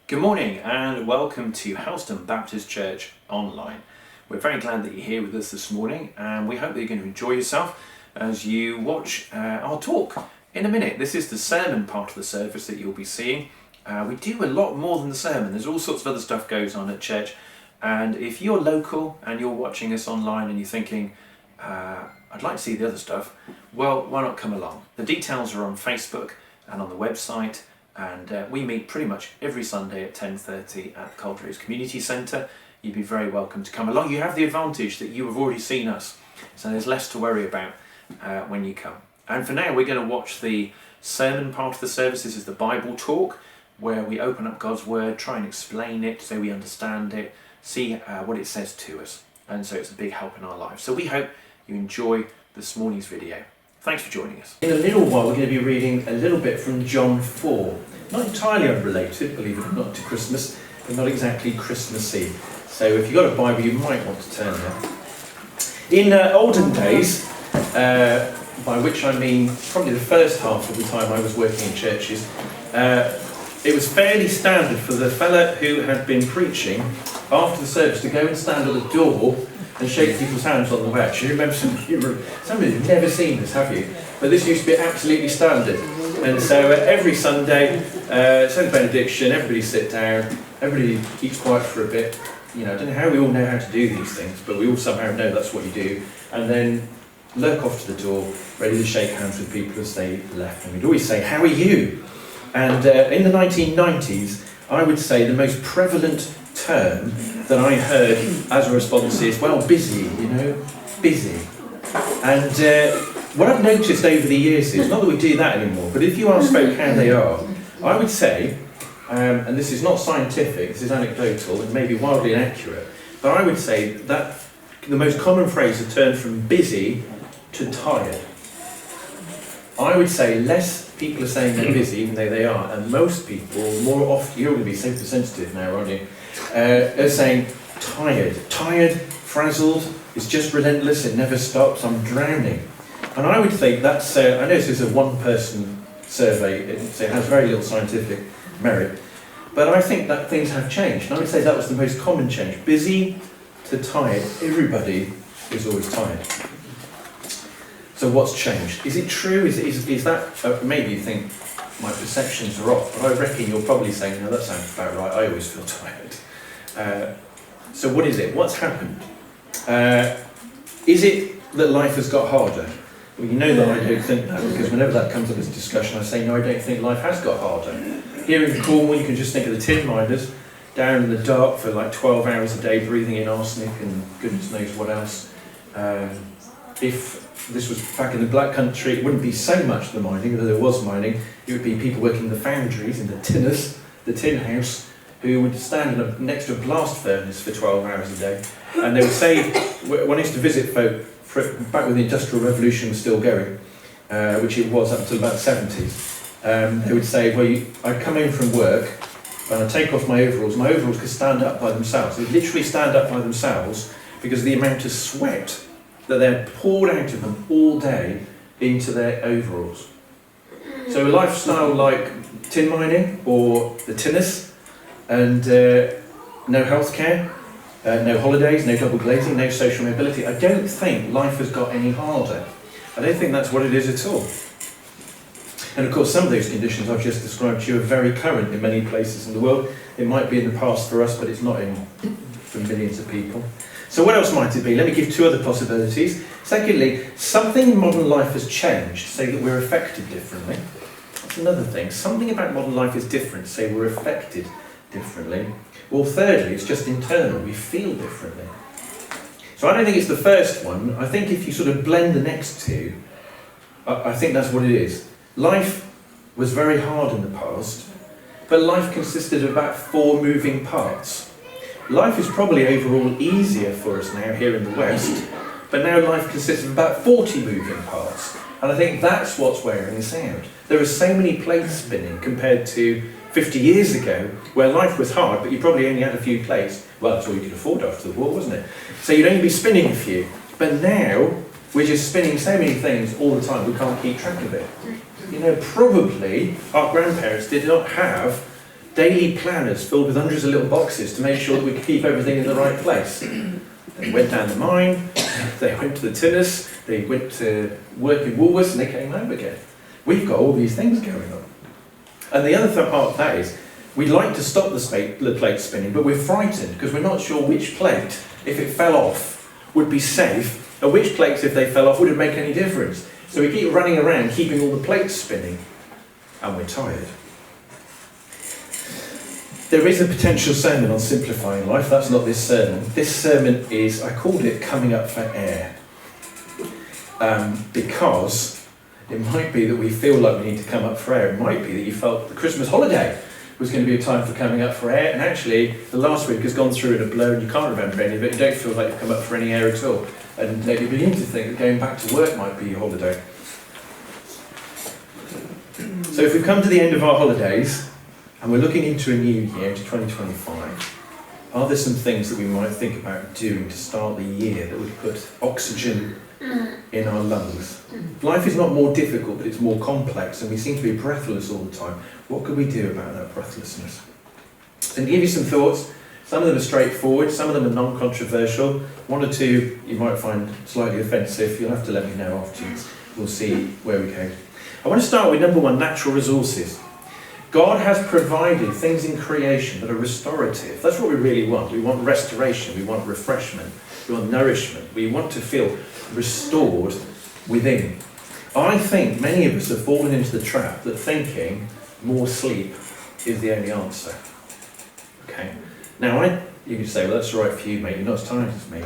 Good morning and welcome to Helston Baptist Church Online. We're very glad that you're here with us this morning and we hope that you're going to enjoy yourself as you watch our talk in a minute. This is the sermon part of the service that you'll be seeing. We do a lot more than the sermon. There's all sorts of other stuff goes on at church, and if you're local and you're watching us online and you're thinking, I'd like to see the other stuff, well, why not come along? The details are on Facebook and on the website. And we meet pretty much every Sunday at 10:30 at the Coldrose Community Centre. You'd be very welcome to come along. You have the advantage that you have already seen us, so there's less to worry about when you come. And for now, we're going to watch the sermon part of the service. This is the Bible talk, where we open up God's Word, try and explain it so we understand it, see what it says to us. And so it's a big help in our lives. So we hope you enjoy this morning's video. Thanks for joining us. In a little while we're going to be reading a little bit from John 4. Not entirely unrelated, believe it or not, to Christmas, but not exactly Christmassy. So if you've got a Bible, you might want to turn there. In olden days, by which I mean probably the first half of the time I was working in churches, it was fairly standard for the fella who had been preaching after the service to go and stand at the door and shake people's hands on the way. You remember some of you have never seen this, have you? But this used to be absolutely standard. And so every Sunday, say the benediction, everybody sit down, everybody keeps quiet for a bit. You know, I don't know how we all know how to do these things, but we all somehow know that's what you do. And then lurk off to the door, ready to shake hands with people as they left. And we'd always say, "How are you?" And in the 1990s, I would say the most prevalent term that I heard as a response is, well, busy, busy. And what I've noticed over the years is, not that we do that anymore, but if you ask folk how they are, I would say, and this is not scientific, this is anecdotal and maybe wildly inaccurate, but I would say that the most common phrase has turned from busy to tired. I would say less people are saying they're busy, even though they are, and most people, more often, you're going to be super sensitive now, aren't you? Are saying tired, frazzled, it's just relentless, it never stops, I'm drowning. And I would think that's, I know this is a one-person survey, so it has very little scientific merit, but I think that things have changed. And I would say that was the most common change. Busy to tired, everybody is always tired. So what's changed? Is it true? Is that, maybe you think my perceptions are off, but I reckon you're probably saying, no, that sounds about right, I always feel tired. So what is it? What's happened? Is it that life has got harder? Well, you know that I don't think that, because whenever that comes up as a discussion, I say, no, I don't think life has got harder. Here in Cornwall, you can just think of the tin miners down in the dark for like 12 hours a day, breathing in arsenic and goodness knows what else. If this was back in the Black Country, it wouldn't be so much the mining, although there was mining. It would be people working in the foundries, in the tinners, the tin house, who would stand next to a blast furnace for 12 hours a day. And they would say, when I used to visit folk, back when the Industrial Revolution was still going, which it was up until about the 70s, they would say, well, I'd come in from work and I'd take off my overalls could stand up by themselves. They'd literally stand up by themselves because of the amount of sweat that they had poured out of them all day into their overalls. So a lifestyle like tin mining or the tinners, and no healthcare, no holidays, no double glazing, no social mobility. I don't think life has got any harder. I don't think that's what it is at all. And of course some of those conditions I've just described to you are very current in many places in the world. It might be in the past for us, but it's not for millions of people. So what else might it be? Let me give two other possibilities. Secondly, something in modern life has changed so that we're affected differently. That's another thing. Something about modern life is different, so we're affected differently. Well, thirdly, it's just internal. We feel differently. So I don't think it's the first one. I think if you sort of blend the next two, I think that's what it is. Life was very hard in the past, but life consisted of about 4 moving parts. Life is probably overall easier for us now here in the West, but now life consists of about 40 moving parts. And I think that's what's wearing us out. There are so many plates spinning compared to 50 years ago, where life was hard, but you probably only had a few plates. Well, that's all you could afford after the war, wasn't it? So you'd only be spinning a few. But now, we're just spinning so many things all the time, we can't keep track of it. You know, probably our grandparents did not have daily planners filled with hundreds of little boxes to make sure that we could keep everything in the right place. They went down the mine, they went to the tinners, they went to work in Woolworths, and they came home again. We've got all these things going on. And the other part of that is, we'd like to stop the plate spinning, but we're frightened because we're not sure which plate, if it fell off, would be safe, and which plates, if they fell off, wouldn't make any difference. So we keep running around, keeping all the plates spinning, and we're tired. There is a potential sermon on simplifying life. That's not this sermon. This sermon is, I called it Coming Up for Air. Because it might be that we feel like we need to come up for air. It might be that you felt the Christmas holiday was going to be a time for coming up for air, and actually the last week has gone through in a blur and you can't remember any of it. You don't feel like you've come up for any air at all. And maybe begin to think that going back to work might be your holiday. So if we've come to the end of our holidays, and we're looking into a new year, into 2025, are there some things that we might think about doing to start the year that would put oxygen in our lungs? Life is not more difficult, but it's more complex, and we seem to be breathless all the time. What could we do about that breathlessness? And give you some thoughts. Some of them are straightforward, some of them are non-controversial. One or two you might find slightly offensive. You'll have to let me know afterwards. We'll see where we go. I want to start with number one, natural resources. God has provided things in creation that are restorative. That's what we really want. We want restoration, we want refreshment, we want nourishment, we want to feel restored within. I think many of us have fallen into the trap that thinking more sleep is the only answer. Okay. Now, you can say, well, that's all right for you, mate, you're not as tired as me.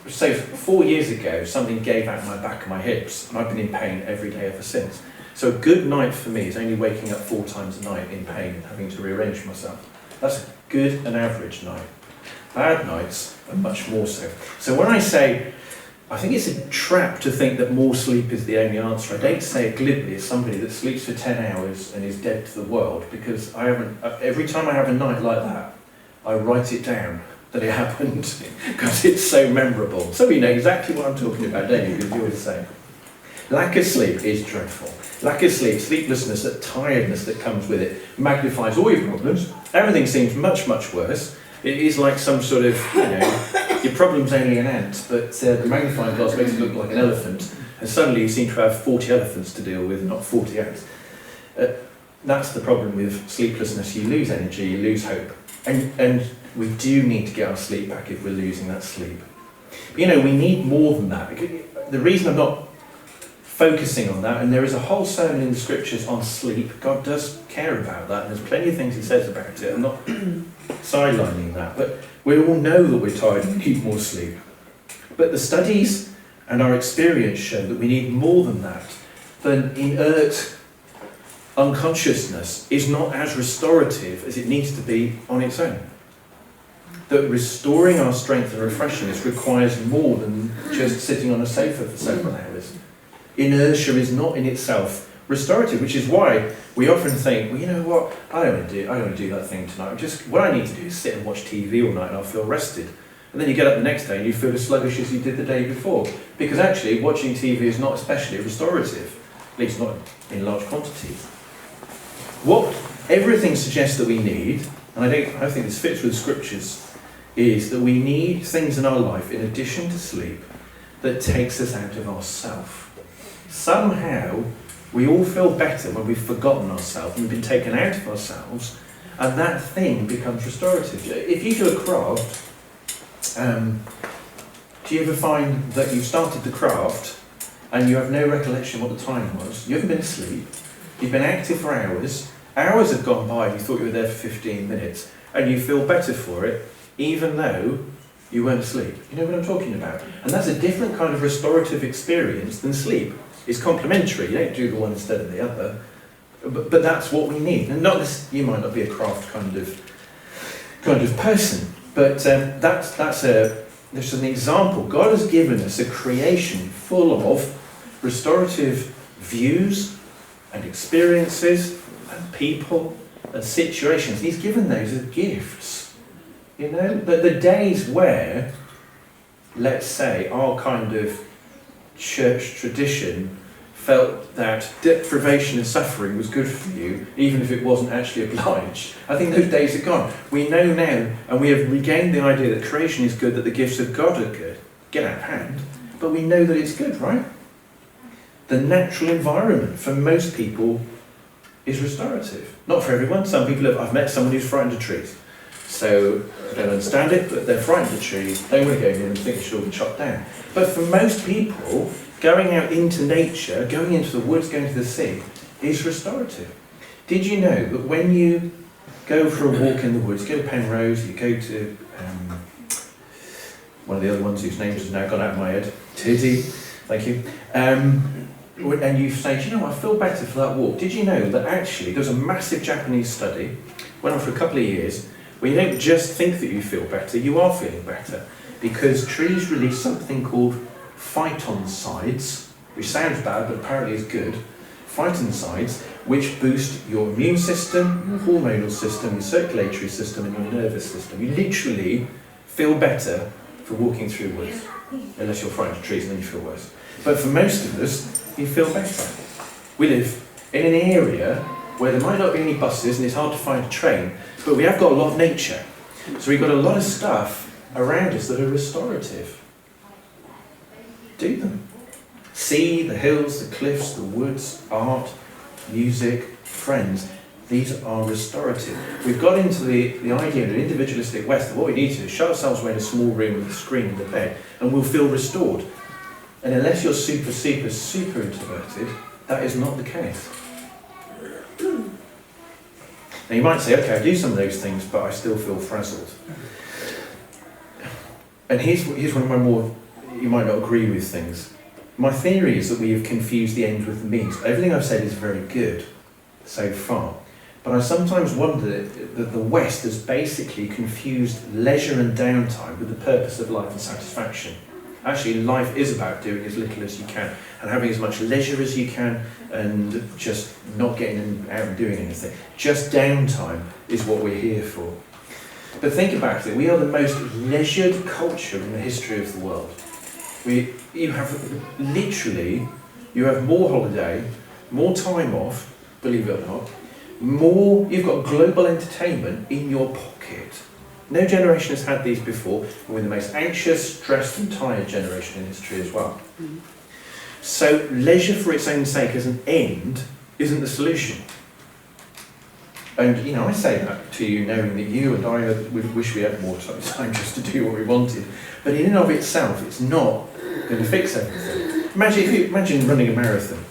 So 4 years ago, something gave out my back and my hips, and I've been in pain every day ever since. So a good night for me is only waking up 4 times a night in pain and having to rearrange myself. That's a good and average night. Bad nights are much more so. So when I say, I think it's a trap to think that more sleep is the only answer. I don't say it glibly as somebody that sleeps for 10 hours and is dead to the world, because every time I have a night like that, I write it down that it happened, because it's so memorable. Some of you know exactly what I'm talking about, don't you? Because you're the same. Lack of sleep is dreadful. Lack of sleep, sleeplessness, that tiredness that comes with it, magnifies all your problems. Everything seems much, much worse. It is like some sort of, your problem's only an ant, but the magnifying glass makes it look like an elephant, and suddenly you seem to have 40 elephants to deal with, not 40 ants. That's the problem with sleeplessness. You lose energy, you lose hope. And we do need to get our sleep back if we're losing that sleep. We need more than that. The reason I'm not focusing on that, and there is a whole sermon in the scriptures on sleep. God does care about that, and there's plenty of things he says about it. I'm not sidelining that, but we all know that we're tired and need more sleep. But the studies and our experience show that we need more than that. Than inert unconsciousness is not as restorative as it needs to be on its own. That restoring our strength and refreshingness requires more than just sitting on a sofa for several hours. Inertia is not in itself restorative, which is why we often think, well, you know what, I don't want to do that thing tonight. What I need to do is sit and watch TV all night and I'll feel rested. And then you get up the next day and you feel as sluggish as you did the day before. Because actually, watching TV is not especially restorative, at least not in large quantities. What everything suggests that we need, and I think this fits with the scriptures, is that we need things in our life, in addition to sleep, that takes us out of ourself. Somehow, we all feel better when we've forgotten ourselves, we've been taken out of ourselves, and that thing becomes restorative. If you do a craft, do you ever find that you've started the craft and you have no recollection what the time was? You haven't been asleep, you've been active for hours have gone by and you thought you were there for 15 minutes, and you feel better for it, even though you weren't asleep. You know what I'm talking about? And that's a different kind of restorative experience than sleep. It's complementary. You don't do the one instead of the other, but that's what we need. And not this, you might not be a craft kind of person, but that's an example. God has given us a creation full of restorative views and experiences and people and situations. He's given those as gifts. The days where, let's say, our kind of church tradition felt that deprivation and suffering was good for you, even if it wasn't actually obliged. I think those days are gone. We know now, and we have regained the idea that creation is good, that the gifts of God are good. Get out of hand. But we know that it's good, right? The natural environment for most people is restorative. Not for everyone. Some people I've met someone who's frightened of trees. So I don't understand it, but they're frightened of trees. They want to go in and think it should all be chopped down. But for most people, going out into nature, going into the woods, going to the sea, is restorative. Did you know that when you go for a walk in the woods, go to Penrose, you go to one of the other ones whose names has now gone out of my head, Tiddy, thank you, and you say, do you know, I feel better for that walk. Did you know that actually there's a massive Japanese study, went on for a couple of years, where you don't just think that you feel better, you are feeling better, because trees release something called phytoncides, which sounds bad but apparently is good, phytoncides, which boost your immune system, your hormonal system, your circulatory system and your nervous system. You literally feel better for walking through woods, unless you're frightened of trees and then you feel worse. But for most of us, you feel better. We live in an area where there might not be any buses and it's hard to find a train, but we have got a lot of nature. So we've got a lot of stuff around us that are restorative. Do them. See the hills, the cliffs, the woods, art, music, friends. These are restorative. We've got into the idea in an individualistic West that what we need to do is shut ourselves away in a small room with a screen and a bed, and we'll feel restored. And unless you're super introverted, that is not the case. Now you might say, okay, I do some of those things, but I still feel frazzled. And here's one of my more, you might not agree with things. My theory is that we have confused the end with the means. Everything I've said is very good so far, but I sometimes wonder that the West has basically confused leisure and downtime with the purpose of life and satisfaction. Actually, life is about doing as little as you can and having as much leisure as you can and just not getting out and doing anything. Just downtime is what we're here for. But think about it, we are the most leisured culture in the history of the world. You have more holiday, more time off, believe it or not, you've got global entertainment in your pocket. No generation has had these before. We're the most anxious, stressed and tired generation in history as well. So leisure for its own sake as an end isn't the solution. And I say that to you knowing that you and I would wish we had more time just to do what we wanted. But in and of itself, it's not going to fix everything. Imagine running a marathon.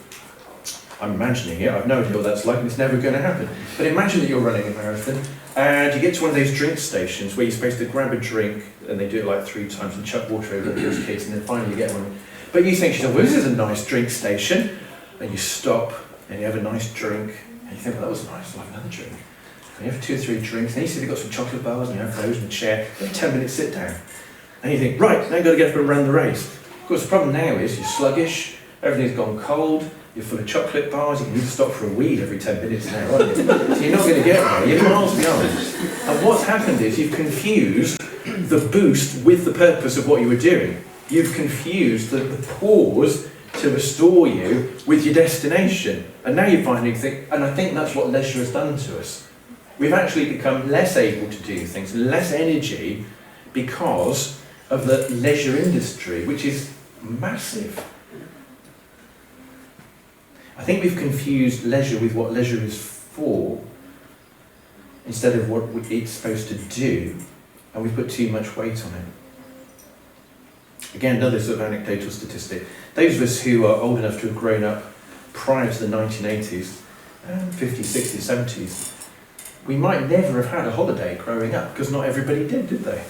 I'm imagining it, I've no idea what that's like and it's never going to happen. But imagine that you're running a marathon and you get to one of those drink stations where you're supposed to grab a drink and they do it like 3 times and chuck water over those kids and then finally you get one. But you think, well, this is a nice drink station. And you stop and you have a nice drink and you think, well, that was nice, I'll have another drink. And you have 2 or 3 drinks and you see they've got some chocolate bars and you have those in a chair, then 10 minutes sit down. And you think, right, now you've got to get up and run the race. Of course, the problem now is you're sluggish, everything's gone cold, you're full of chocolate bars, you need to stop for a wee every 10 minutes now, aren't you? So you're not going to get there, you're miles behind. And what's happened is you've confused the boost with the purpose of what you were doing. You've confused the pause to restore you with your destination. And now you're finding things, and I think that's what leisure has done to us. We've actually become less able to do things, less energy, because of the leisure industry, which is massive. I think we've confused leisure with what leisure is for, instead of what it's supposed to do, and we've put too much weight on it. Again, another sort of anecdotal statistic. Those of us who are old enough to have grown up prior to the 1980s, 50s, 60s, 70s, we might never have had a holiday growing up, because not everybody did they?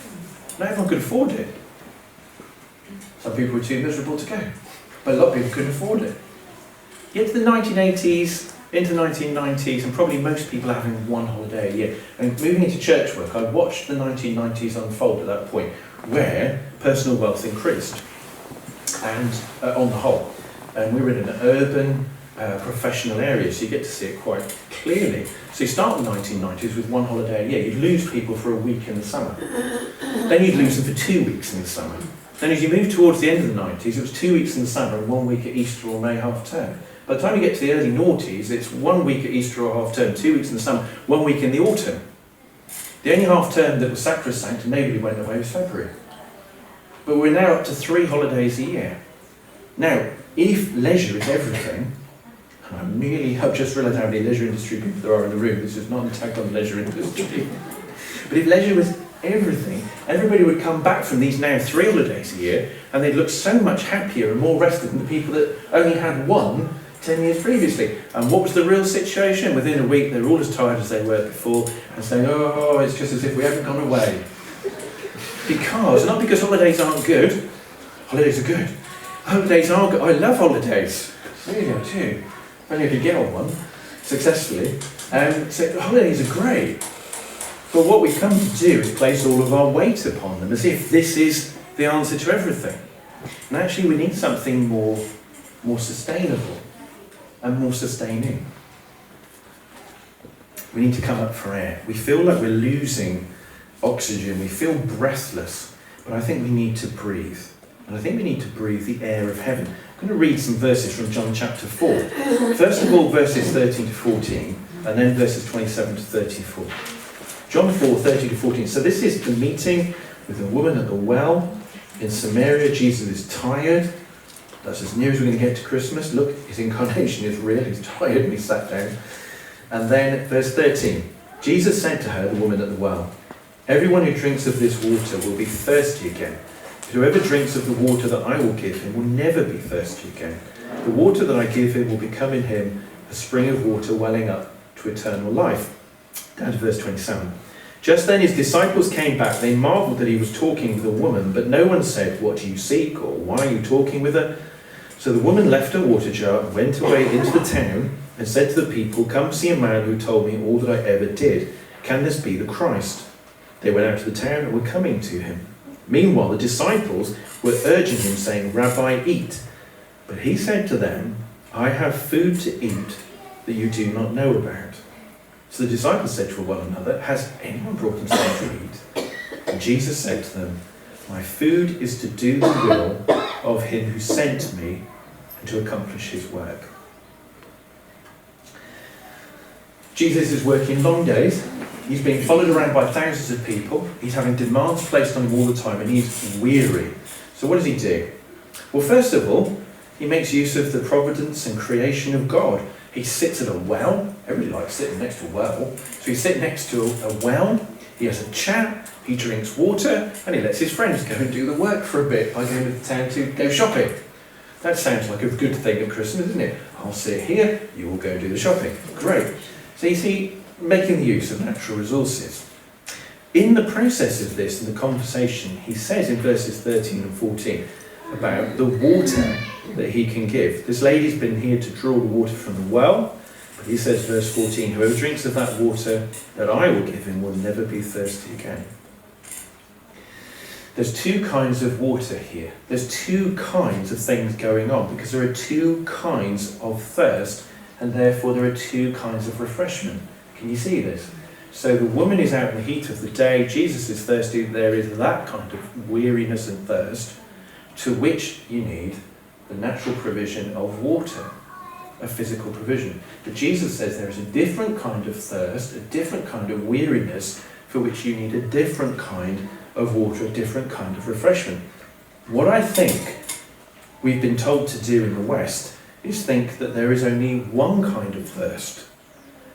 Not everyone could afford it. Some people were too miserable to go, but a lot of people couldn't afford it. Get to the 1980s, into the 1990s, and probably most people are having one holiday a year. And moving into church work, I watched the 1990s unfold at that point, where personal wealth increased, and on the whole. And we were in an urban, professional area, so you get to see it quite clearly. So you start in the 1990s with one holiday a year. You'd lose people for a week in the summer. Then you'd lose them for 2 weeks in the summer. Then as you move towards the end of the 90s, it was 2 weeks in the summer and 1 week at Easter or May half term. By the time you get to the early noughties, it's 1 week at Easter or half term, 2 weeks in the summer, 1 week in the autumn. The only half term that was sacrosanct and nobody went away was February. But we're now up to 3 holidays a year. Now, if leisure is everything, and I've just realised how many leisure industry people there are in the room. This is not an attack on the leisure industry. But if leisure was everything, everybody would come back from these now 3 holidays a year and they'd look so much happier and more rested than the people that only had 1 10 years previously. And what was the real situation? Within a week, they were all as tired as they were before and saying, oh, it's just as if we haven't gone away. Not because holidays aren't good. Holidays are good. Holidays are good. I love holidays. Really, I do. Only I could get on one successfully. So holidays are great. But what we've come to do is place all of our weight upon them as if this is the answer to everything. And actually we need something more sustainable and more sustaining. We need to come up for air. We feel like we're losing oxygen. We feel breathless. But I think we need to breathe. And I think we need to breathe the air of heaven. I'm going to read some verses from John chapter 4. First of all, verses 13 to 14, and then verses 27 to 34. John 4, 13 to 14. So this is the meeting with the woman at the well in Samaria. Jesus is tired. That's as near as we're going to get to Christmas. Look, his incarnation is real. He's tired and he sat down. And then verse 13. Jesus said to her, the woman at the well, "Everyone who drinks of this water will be thirsty again. Whoever drinks of the water that I will give him will never be thirsty again. The water that I give him will become in him a spring of water welling up to eternal life." Down to verse 27. Just then his disciples came back. They marvelled that he was talking with a woman, but no one said, "What do you seek?" or "Why are you talking with her?" So the woman left her water jar and went away into the town and said to the people, "Come see a man who told me all that I ever did. Can this be the Christ?" They went out to the town and were coming to him. Meanwhile, the disciples were urging him, saying, "Rabbi, eat." But he said to them, "I have food to eat that you do not know about." So the disciples said to one another, "Has anyone brought him something to eat?" And Jesus said to them, "My food is to do the will of him who sent me and to accomplish his work." Jesus is working long days. He's being followed around by thousands of people. He's having demands placed on him all the time and he's weary. So what does he do? Well, first of all, he makes use of the providence and creation of God. He sits at a well. Everybody likes sitting next to a well. So he's sitting next to a well. He has a chat. He drinks water and he lets his friends go and do the work for a bit by going to the town to go shopping. That sounds like a good thing at Christmas, isn't it? I'll sit here, you will go do the shopping. Great. So you see, making the use of natural resources. In the process of this, in the conversation, he says in verses 13 and 14 about the water that he can give. This lady's been here to draw the water from the well, but he says, verse 14, "Whoever drinks of that water that I will give him will never be thirsty again." There's 2 kinds of water here. There's 2 kinds of things going on because there are 2 kinds of thirst and therefore there are 2 kinds of refreshment. Can you see this? So the woman is out in the heat of the day, Jesus is thirsty, there is that kind of weariness and thirst to which you need the natural provision of water, a physical provision. But Jesus says there is a different kind of thirst, a different kind of weariness for which you need a different kind of water, a different kind of refreshment. What I think we've been told to do in the West is think that there is only one kind of thirst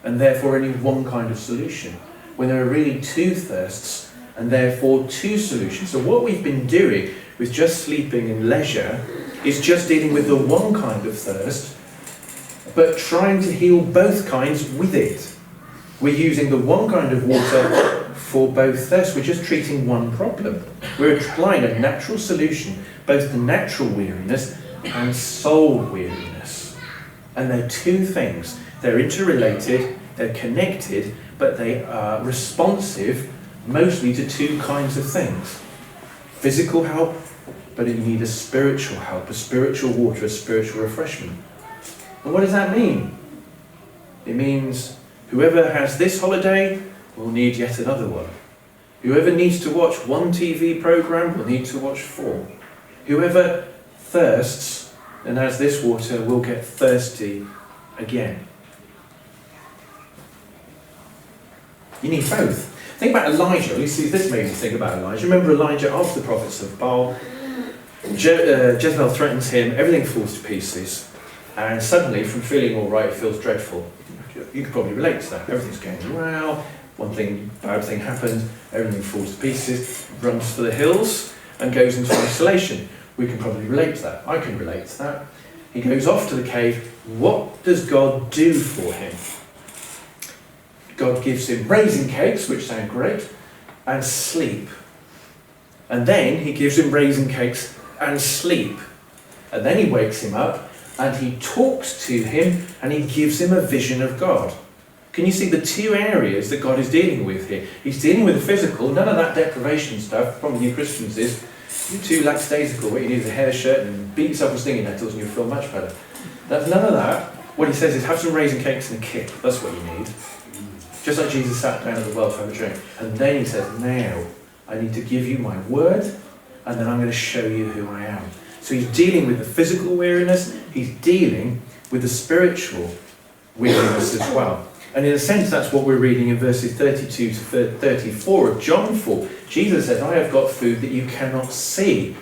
and therefore only one kind of solution, when there are really 2 thirsts and therefore 2 solutions. So what we've been doing with just sleeping and leisure is just dealing with the one kind of thirst, but trying to heal both kinds with it. We're using the one kind of water for both thirsts. We're just treating one problem. We're applying a natural solution, both the natural weariness and soul weariness. And they're 2 things. They're interrelated, they're connected, but they are responsive mostly to 2 kinds of things. Physical help, but you need a spiritual help, a spiritual water, a spiritual refreshment. And what does that mean? It means whoever has this holiday will need yet another one. Whoever needs to watch 1 TV programme will need to watch 4. Whoever thirsts and as this water will get thirsty again. You need both. Think about Elijah. At least this made me think about Elijah. Remember Elijah, after the prophets of Baal, Jezebel threatens him, everything falls to pieces, and suddenly, from feeling all right, it feels dreadful. You could probably relate to that. Everything's going well, bad thing happens, everything falls to pieces, runs for the hills, and goes into isolation. We can probably relate to that. I can relate to that. He goes off to the cave. What does God do for him? God gives him raisin cakes, which sound great, and sleep. And then he gives him raisin cakes and sleep. And then he wakes him up and he talks to him and he gives him a vision of God. Can you see the two areas that God is dealing with here? He's dealing with the physical, none of that deprivation stuff. Problem with you Christians is you're too lackadaisical. What you need is a hair shirt and beat yourself with stinging nettles and you'll feel much better. That's none of that. What he says is have some raisin cakes and a kip. That's what you need. Just like Jesus sat down at the well to have a drink. And then he says, now I need to give you my word and then I'm going to show you who I am. So he's dealing with the physical weariness, he's dealing with the spiritual weariness as well. And in a sense that's what we're reading in verses 32 to 34 of John 4. Jesus said, I have got food that you cannot see.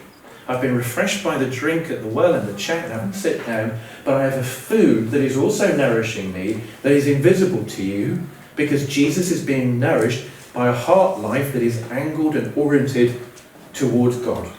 I've been refreshed by the drink at the well and the chat and having to sit down, but I have a food that is also nourishing me, that is invisible to you, because Jesus is being nourished by a heart life that is angled and oriented towards God.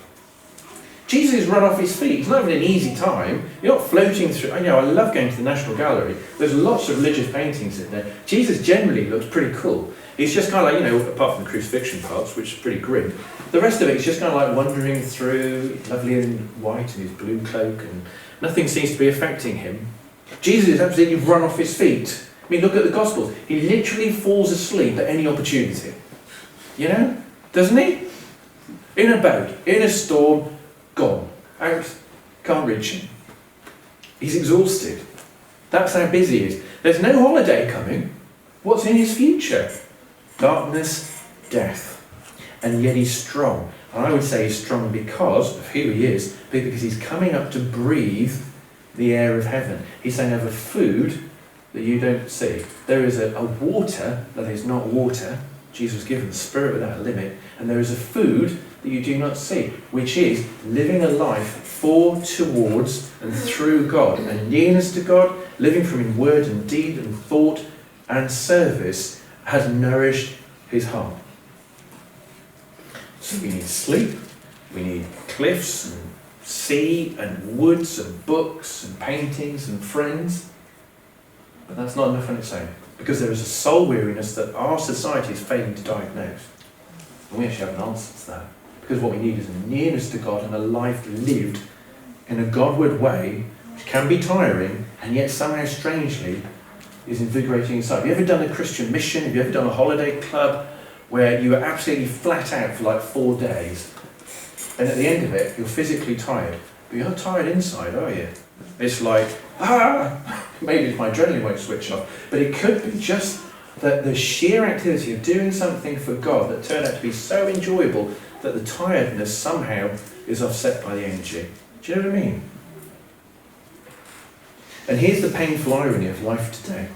Jesus is run off his feet. He's not having an easy time. You're not floating through. I love going to the National Gallery. There's lots of religious paintings in there. Jesus generally looks pretty cool. He's just kind of like, apart from the crucifixion parts, which is pretty grim, the rest of it is just kind of like wandering through, lovely and white in his blue cloak, and nothing seems to be affecting him. Jesus is absolutely run off his feet. I mean, look at the Gospels. He literally falls asleep at any opportunity. Doesn't he? In a boat, in a storm, gone. Out, can't reach him. He's exhausted. That's how busy he is. There's no holiday coming. What's in his future? Darkness, death. And yet he's strong. And I would say he's strong because of who he is, because he's coming up to breathe the air of heaven. He's saying, I have a food that you don't see. There is a water that is not water. Jesus was given the Spirit without a limit. And there is a food that you do not see, which is living a life for, towards, and through God. And nearness to God, living from in word and deed and thought and service, has nourished his heart. So we need sleep, we need cliffs and sea and woods and books and paintings and friends. But that's not enough on its own, because there is a soul weariness that our society is failing to diagnose. And we actually have an answer to that. Because what we need is a nearness to God and a life lived in a Godward way, which can be tiring, and yet somehow strangely is invigorating inside. Have you ever done a Christian mission? Have you ever done a holiday club where you are absolutely flat out for like 4 days? And at the end of it, you're physically tired. But you're not tired inside, are you? It's like, maybe my adrenaline won't switch off. But it could be just that the sheer activity of doing something for God that turned out to be so enjoyable that the tiredness somehow is offset by the energy. Do you know what I mean? And here's the painful irony of life today.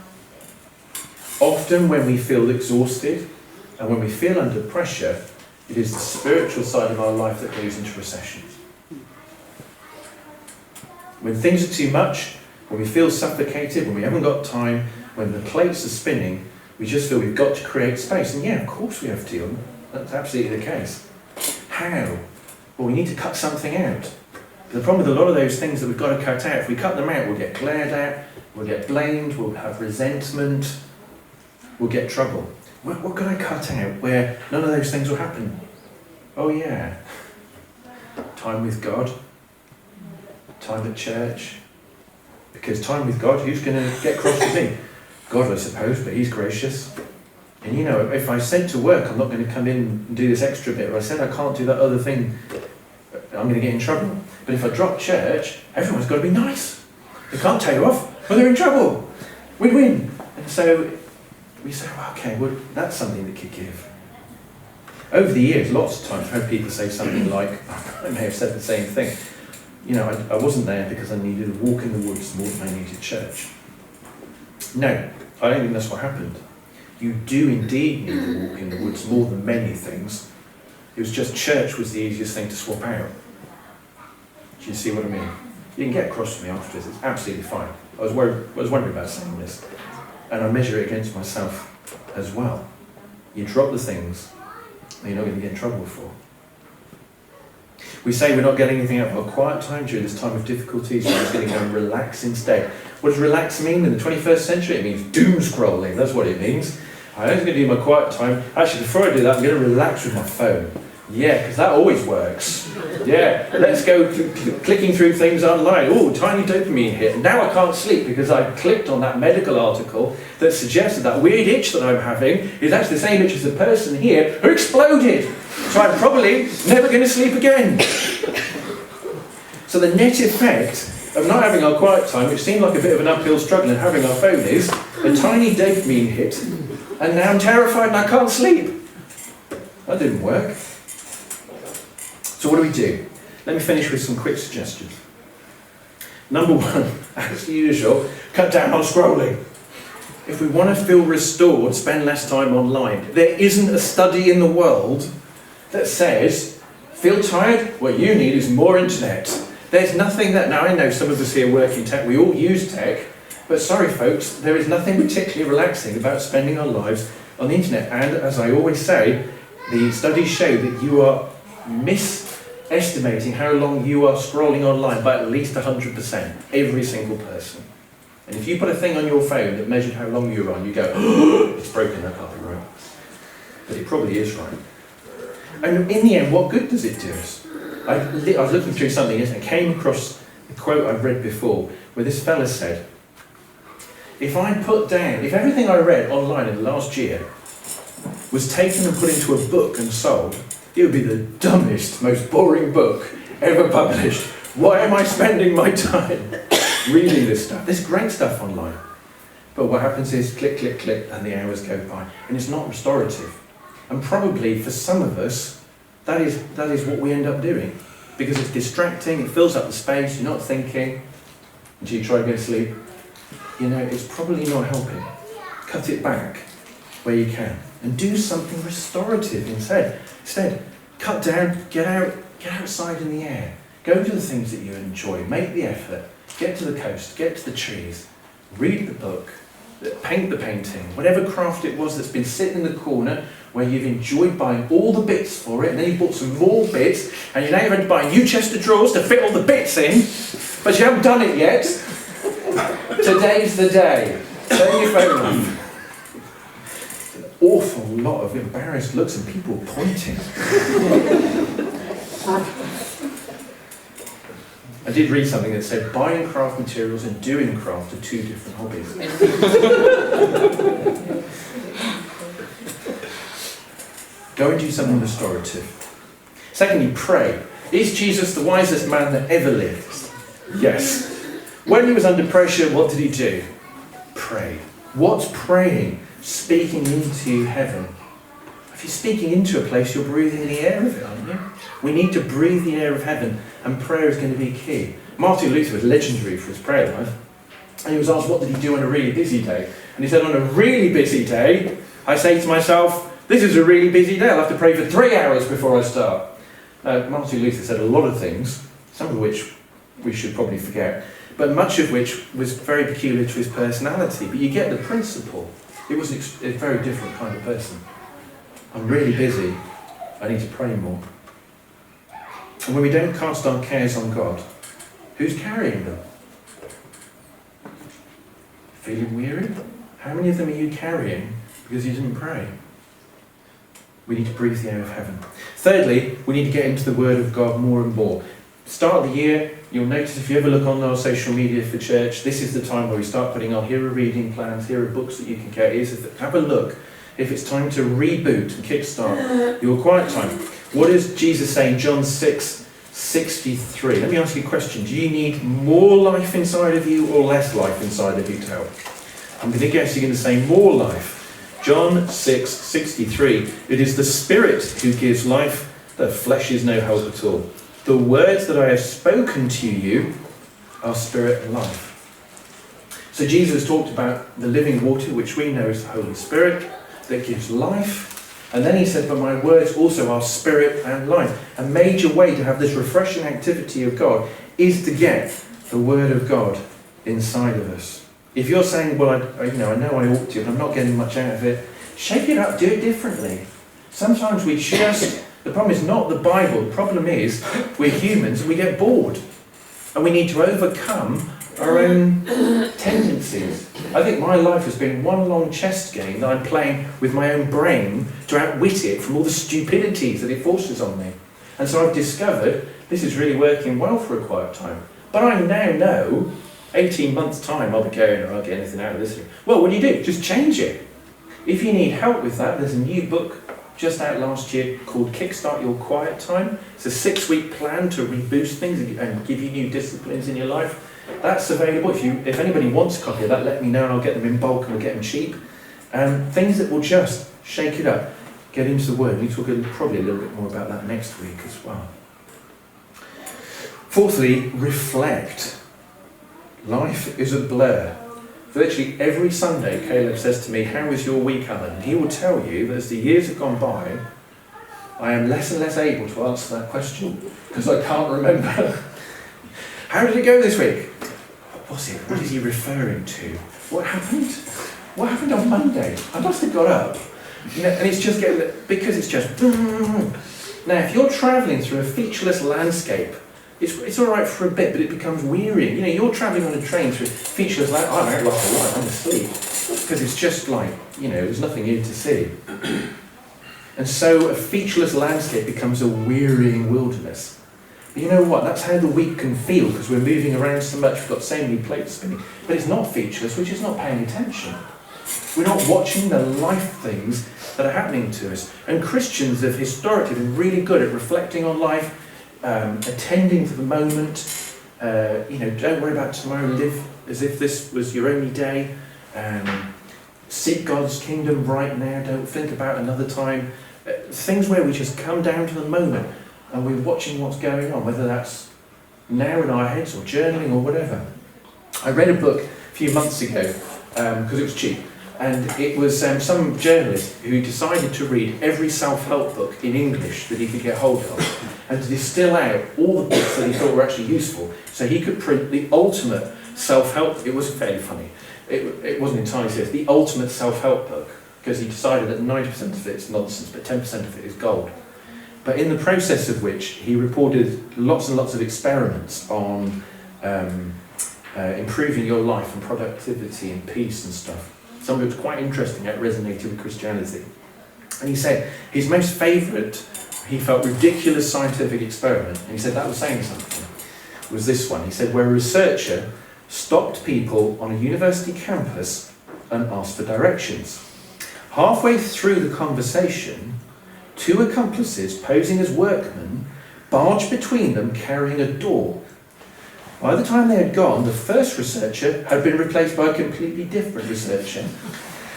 Often when we feel exhausted and when we feel under pressure, it is the spiritual side of our life that goes into recession. When things are too much, when we feel suffocated, when we haven't got time, when the plates are spinning, we just feel we've got to create space. And yeah, of course we have to. That's absolutely the case. How? Well, we need to cut something out. The problem with a lot of those things that we've got to cut out, if we cut them out, we'll get glared at, we'll get blamed, we'll have resentment, we'll get trouble. What can I cut out where none of those things will happen? Oh yeah, time with God, time at church. Because time with God, who's going to get cross with me? God, I suppose, but he's gracious. And if I said to work, I'm not going to come in and do this extra bit, or I said I can't do that other thing, I'm going to get in trouble. But if I drop church, everyone's got to be nice. They can't tell you off, or they're in trouble. Win-win. And so we say, okay, well, that's something that could give. Over the years, lots of times I've heard people say something like, I may have said the same thing, I wasn't there because I needed a walk in the woods more than I needed church. No, I don't think that's what happened. You do indeed need a walk in the woods more than many things. It was just church was the easiest thing to swap out. Do you see what I mean? You can get across to me afterwards, it's absolutely fine. I was wondering about saying this. And I measure it against myself as well. You drop the things that you're not going to get in trouble for. We say we're not getting anything out of our quiet time during this time of difficulty, so we're just going to go and relax instead. What does relax mean in the 21st century? It means doom scrolling, that's what it means. I'm only going to do my quiet time. Actually, before I do that, I'm going to relax with my phone. Yeah, because that always works. Yeah, let's go clicking through things online. Oh, tiny dopamine hit. Now I can't sleep because I clicked on that medical article that suggested that weird itch that I'm having is actually the same itch as the person here who exploded. So I'm probably never going to sleep again. So the net effect of not having our quiet time, which seemed like a bit of an uphill struggle, and having our phone is a tiny dopamine hit, and now I'm terrified and I can't sleep. That didn't work. So what do? Let me finish with some quick suggestions. Number one, as usual, cut down on scrolling. If we want to feel restored, spend less time online. There isn't a study in the world that says, feel tired? What you need is more internet. There's nothing that, now I know some of us here work in tech, we all use tech, but sorry folks, there is nothing particularly relaxing about spending our lives on the internet. And as I always say, the studies show that you are estimating how long you are scrolling online by at least 100%, every single person. And if you put a thing on your phone that measured how long you were on, you go, oh, it's broken, that can't be right. But it probably is right. And in the end, what good does it do us? I was looking through something and I came across a quote I've read before, where this fella said, if everything I read online in the last year was taken and put into a book and sold, it would be the dumbest, most boring book ever published. Why am I spending my time reading this stuff? There's great stuff online. But what happens is click, click, click, and the hours go by. And it's not restorative. And probably for some of us, that is what we end up doing. Because it's distracting, it fills up the space, you're not thinking, until you try to go to sleep. It's probably not helping. Cut it back where you can. And do something restorative instead. Cut down, get outside in the air. Go to the things that you enjoy, make the effort, get to the coast, get to the trees, read the book, paint the painting, whatever craft it was that's been sitting in the corner where you've enjoyed buying all the bits for it, and then you bought some more bits, and you're now having to buy a new chest of drawers to fit all the bits in, but you haven't done it yet. Today's the day. Turn your phone off. Awful lot of embarrassed looks and people pointing. I did read something that said buying craft materials and doing craft are two different hobbies. Go and do something restorative. Secondly, pray. Is Jesus the wisest man that ever lived? Yes. When he was under pressure, what did he do? Pray. What's praying? Speaking into heaven. If you're speaking into a place, you're breathing in the air of it, aren't you? We need to breathe the air of heaven, and prayer is going to be key. Martin Luther was legendary for his prayer life, and he was asked what did he do on a really busy day, and he said, on a really busy day, I say to myself, this is a really busy day, I'll have to pray for 3 hours before I start. Martin Luther said a lot of things, some of which we should probably forget, but much of which was very peculiar to his personality, but you get the principle. He was a very different kind of person. I'm really busy, I need to pray more. And when we don't cast our cares on God, who's carrying them? Feeling weary? How many of them are you carrying because you didn't pray? We need to breathe the air of heaven. Thirdly, we need to get into the Word of God more and more. Start of the year, you'll notice if you ever look on our social media for church, this is the time where we start putting on, here are reading plans, here are books that you can get. Have a look if it's time to reboot and kickstart your quiet time. What does Jesus say in John 6:63? Let me ask you a question. Do you need more life inside of you or less life inside of you to help? I'm going to guess you're going to say more life. John 6:63. It is the Spirit who gives life, the flesh is no help at all. The words that I have spoken to you are spirit and life. So Jesus talked about the living water, which we know is the Holy Spirit, that gives life. And then he said, but my words also are spirit and life. A major way to have this refreshing activity of God is to get the word of God inside of us. If you're saying, well, I know I ought to, but I'm not getting much out of it, shake it up, do it differently. Sometimes the problem is not the Bible, the problem is we're humans and we get bored. And we need to overcome our own tendencies. I think my life has been one long chess game that I'm playing with my own brain to outwit it from all the stupidities that it forces on me. And so I've discovered this is really working well for a quiet time. But I now know, 18 months' time, I'll be going, I won't get anything out of this. Well, what do? Just change it. If you need help with that, there's a new book just out last year called Kickstart Your Quiet Time. It's a 6-week plan to reboost things and give you new disciplines in your life. That's available. If anybody wants a copy of that, let me know and I'll get them in bulk and I'll get them cheap. Things that will just shake it up, get into the Word. We'll talk probably a little bit more about that next week as well. Fourthly, reflect. Life is a blur. Virtually every Sunday, Caleb says to me, how was your week, Alan? And he will tell you that as the years have gone by, I am less and less able to answer that question because I can't remember. How did it go this week? What was it? What is he referring to? What happened? What happened on Monday? I must have got up. And it's just getting, because it's just... Now, if you're travelling through a featureless landscape, it's all right for a bit, but it becomes wearying. You're travelling on a train through featureless landscape. I'm out like a light, I'm asleep. Because it's just like, there's nothing here to see. And so a featureless landscape becomes a wearying wilderness. But you know what? That's how the week can feel, because we're moving around so much, we've got so many plates spinning. But it's not featureless, we're just not paying attention. We're not watching the life things that are happening to us. And Christians have historically been really good at reflecting on life, attending to the moment, don't worry about tomorrow, live as if this was your only day, seek God's kingdom right now, don't think about another time. Things where we just come down to the moment and we're watching what's going on, whether that's now in our heads or journaling or whatever. I read a book a few months ago because it was cheap. And it was some journalist who decided to read every self-help book in English that he could get hold of and to distill out all the books that he thought were actually useful so he could print the ultimate self-help. It was fairly funny. It wasn't entirely serious. The ultimate self-help book, because he decided that 90% of it's nonsense but 10% of it is gold. But in the process of which he reported lots and lots of experiments on improving your life and productivity and peace and stuff. Some of it was quite interesting, it resonated with Christianity. And he said his most favourite, he felt ridiculous scientific experiment, and he said that was saying something, was this one. He said where a researcher stopped people on a university campus and asked for directions. Halfway through the conversation, 2 accomplices posing as workmen barged between them carrying a door. By the time they had gone, the first researcher had been replaced by a completely different researcher.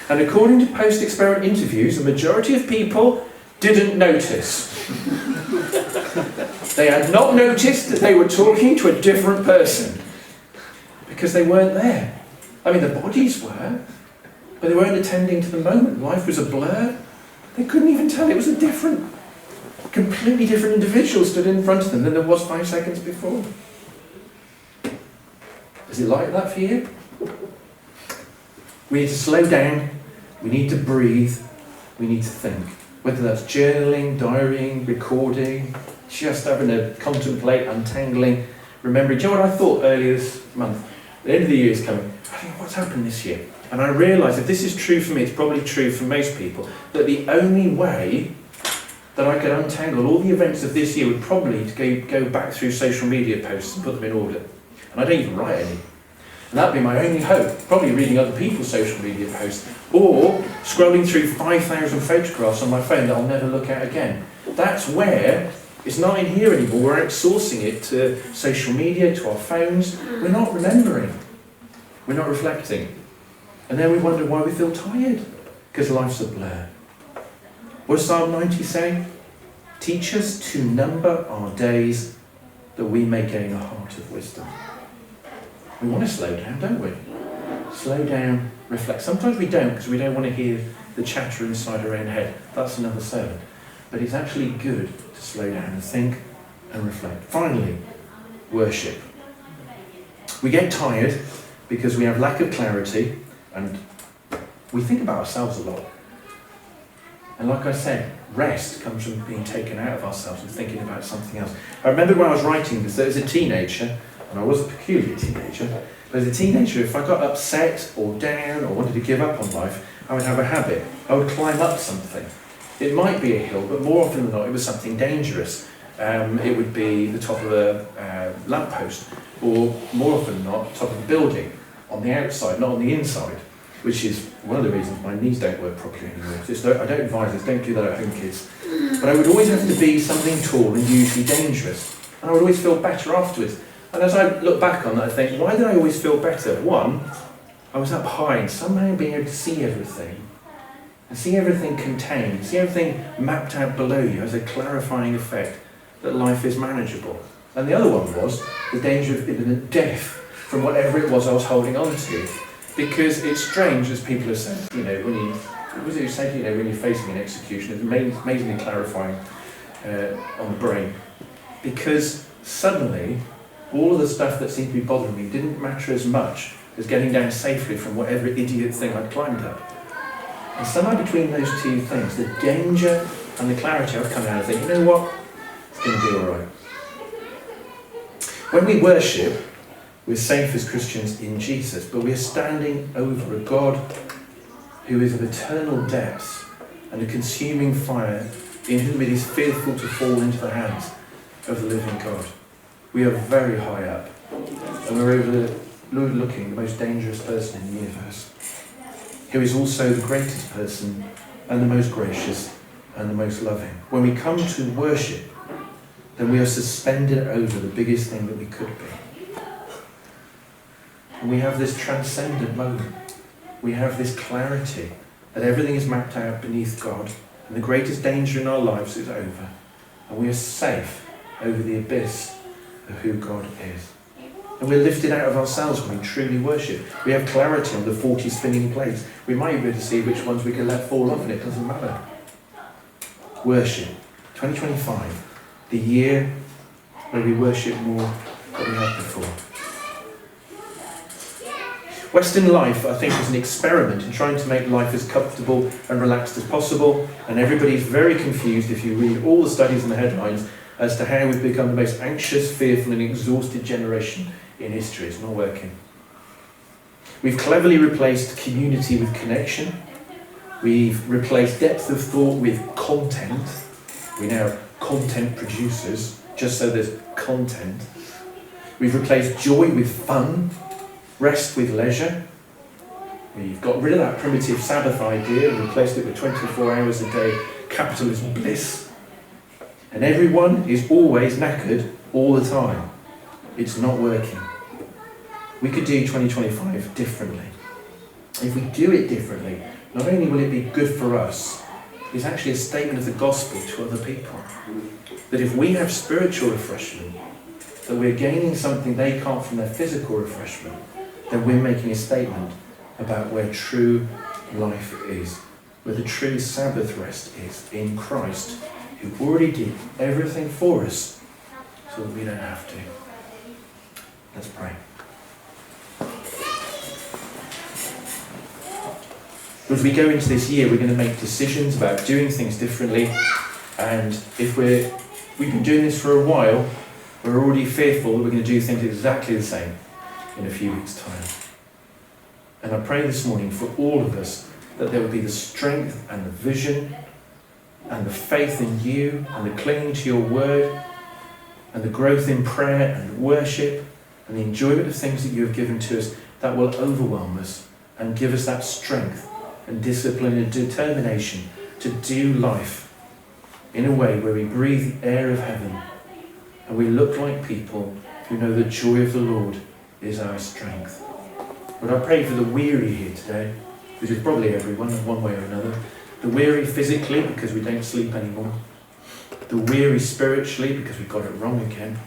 And according to post-experiment interviews, the majority of people didn't notice. They had not noticed that they were talking to a different person because they weren't there. I mean, the bodies were, but they weren't attending to the moment. Life was a blur. They couldn't even tell it was a completely different individual stood in front of them than there was 5 seconds before. Is it like that for you? We need to slow down, we need to breathe, we need to think. Whether that's journaling, diarying, recording, just having to contemplate, untangling, remembering. Do you know what I thought earlier this month? The end of the year is coming. I think, what's happened this year? And I realised if this is true for me, it's probably true for most people, that the only way that I could untangle all the events of this year would probably to go back through social media posts and put them in order. And I don't even write any. And that'd be my only hope. Probably reading other people's social media posts. Or scrolling through 5,000 photographs on my phone that I'll never look at again. That's where it's not in here anymore. We're outsourcing it to social media, to our phones. We're not remembering. We're not reflecting. And then we wonder why we feel tired. Because life's a blur. What does Psalm 90 say? Teach us to number our days that we may gain a heart of wisdom. We want to slow down, don't we? Slow down, reflect. Sometimes we don't, because we don't want to hear the chatter inside our own head. That's another sermon. But it's actually good to slow down and think and reflect. Finally, worship. We get tired because we have lack of clarity and we think about ourselves a lot. And like I said, rest comes from being taken out of ourselves and thinking about something else. I remember when I was writing this, as a teenager, and I was a peculiar teenager, but as a teenager, if I got upset or down or wanted to give up on life, I would have a habit. I would climb up something. It might be a hill, but more often than not, it was something dangerous. It would be the top of a lamppost, or more often than not, top of a building, on the outside, not on the inside, which is one of the reasons my knees don't work properly anymore. I don't advise this, don't do that at home, kids. But I would always have to be something tall and usually dangerous. And I would always feel better afterwards. And as I look back on that, I think, why did I always feel better? One, I was up high and somehow being able to see everything. And see everything contained, see everything mapped out below you has a clarifying effect that life is manageable. And the other one was the danger of imminent death from whatever it was I was holding on to. Because it's strange, as people have said, when you're facing an execution, it's amazingly clarifying on the brain. Because suddenly, all of the stuff that seemed to be bothering me didn't matter as much as getting down safely from whatever idiot thing I'd climbed up. And somewhere between those two things, the danger and the clarity, I've come out and think, you know what? It's going to be all right. When we worship, we're safe as Christians in Jesus, but we're standing over a God who is of eternal depths and a consuming fire, in whom it is fearful to fall into the hands of the living God. We are very high up, and we're overlooking the most dangerous person in the universe, who is also the greatest person and the most gracious and the most loving. When we come to worship, then we are suspended over the biggest thing that we could be. And we have this transcendent moment. We have this clarity that everything is mapped out beneath God, and the greatest danger in our lives is over. And we are safe over the abyss of who God is. And we're lifted out of ourselves when we truly worship. We have clarity on the 40 spinning plates. We might be able to see which ones we can let fall off, and it doesn't matter. Worship. 2025, the year where we worship more than we have before. Western life, I think, is an experiment in trying to make life as comfortable and relaxed as possible, and everybody's very confused if you read all the studies and the headlines as to how we've become the most anxious, fearful and exhausted generation in history. It's not working. We've cleverly replaced community with connection. We've replaced depth of thought with content. We now have content producers, just so there's content. We've replaced joy with fun, rest with leisure. We've got rid of that primitive Sabbath idea and replaced it with 24 hours a day capitalist bliss. And everyone is always knackered all the time. It's not working. We could do 2025 differently. If we do it differently, not only will it be good for us, it's actually a statement of the gospel to other people. That if we have spiritual refreshment, that we're gaining something they can't from their physical refreshment, then we're making a statement about where true life is, where the true Sabbath rest is in Christ, who already did everything for us so that we don't have to. Let's pray. As we go into this year, we're going to make decisions about doing things differently, and if we've been doing this for a while, we're already fearful that we're going to do things exactly the same in a few weeks' time. And I pray this morning for all of us that there will be the strength and the vision and the faith in you and the clinging to your word and the growth in prayer and worship and the enjoyment of things that you have given to us that will overwhelm us and give us that strength and discipline and determination to do life in a way where we breathe the air of heaven and we look like people who know the joy of the Lord is our strength. But I pray for the weary here today, which is probably everyone in one way or another. The weary physically because we don't sleep anymore. The weary spiritually because we got it wrong again.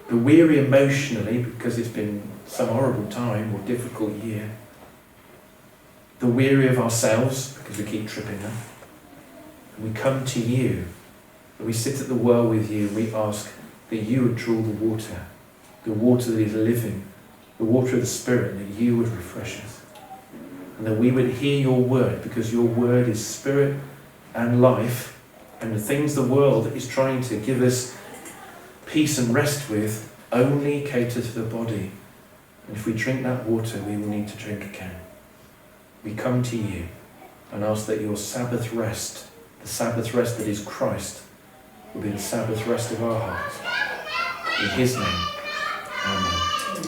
the weary emotionally because it's been some horrible time or difficult year, the weary of ourselves because we keep tripping them. And we come to you, and we sit at the well with you, and we ask that you would draw the water that is living, the water of the Spirit, and that you would refresh us. And that we would hear your word, because your word is spirit and life, and the things the world is trying to give us peace and rest with only cater to the body. And if we drink that water, we will need to drink again. We come to you and ask that your Sabbath rest, the Sabbath rest that is Christ, will be the Sabbath rest of our hearts. In his name, amen.